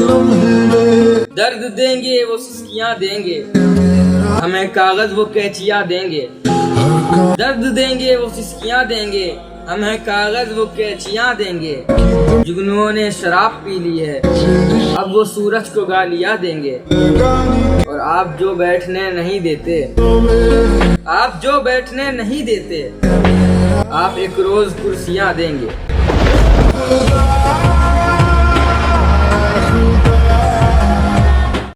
दर्द देंगे वो सिस्कियाँ देंगे, हमें कागज वो कैचियाँ देंगे। दर्द देंगे वो सिस्कियाँ देंगे, हमें कागज वो कैचियाँ देंगे। जुगनुओं ने शराब पी ली है, अब वो सूरज को गालियाँ देंगे। और आप जो बैठने नहीं देते, आप जो बैठने नहीं देते, आप एक रोज कुर्सियाँ देंगे।